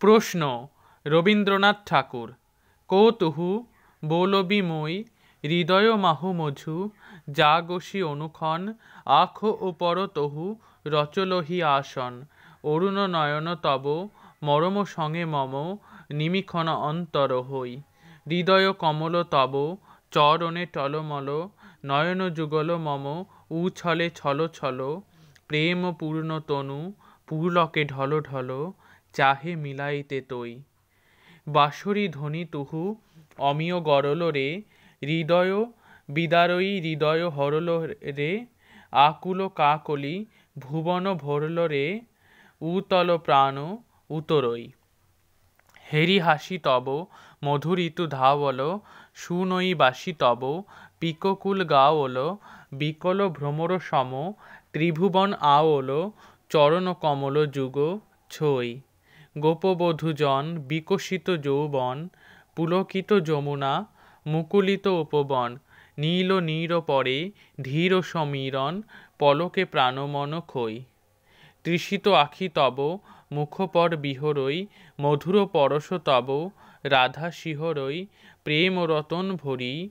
প্রশ্ন রবীন্দ্রনাথ ঠাকুর। কৌতুহু বৌলবী মই হৃদয় মাহু মঝু জাগসি অনুক্ষণ আখ ও পর তহু রচলহি আসন অরুণ নয়ন তব মরম সঙ্গে মম নিমিক্ষণ অন্তর হই হৃদয় কমল তব চরণে টলমল নয়ন যুগল মম উছলে ছল ছল প্রেম পূর্ণ তনু পুলকে ঢল ঢল চাহে মিলাইতে তৈ বাঁশরি ধ্বনি তুহু অমিয় গরল রে হৃদয় বিদারয়ী হৃদয় হরল রে আকুল কাকলি ভুবন ভরল রে উতল প্রাণ উতরই হেরি হাসি তব মধুর ঋতু ধাবল সুনই বাসি তব পিককুল গাওল বিকল ভ্রমর সম ত্রিভুবন আওল চরণ কমল যুগ ছই গোপবধূজন বিকশিত যৌবন পুলকিত যমুনা মুকুলিত উপবন নীল নীর পরে ধীর সমীরণ পলকে প্রাণমন খই তৃষিত আখি তব মুখপর বিহরই মধুর পরশ তব রাধা শিহরই প্রেম রতন ভরি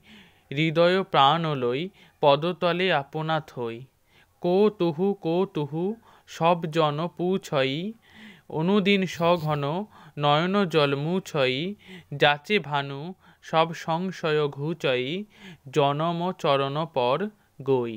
হৃদয় প্রাণ লই পদতলে আপনা থই কৌতুহু সব জন পুছই অনুদিন সঘন নয়ন জল মুছই যাচে ভানু সব সংশয় ঘুচই জনম চরণ পর গই।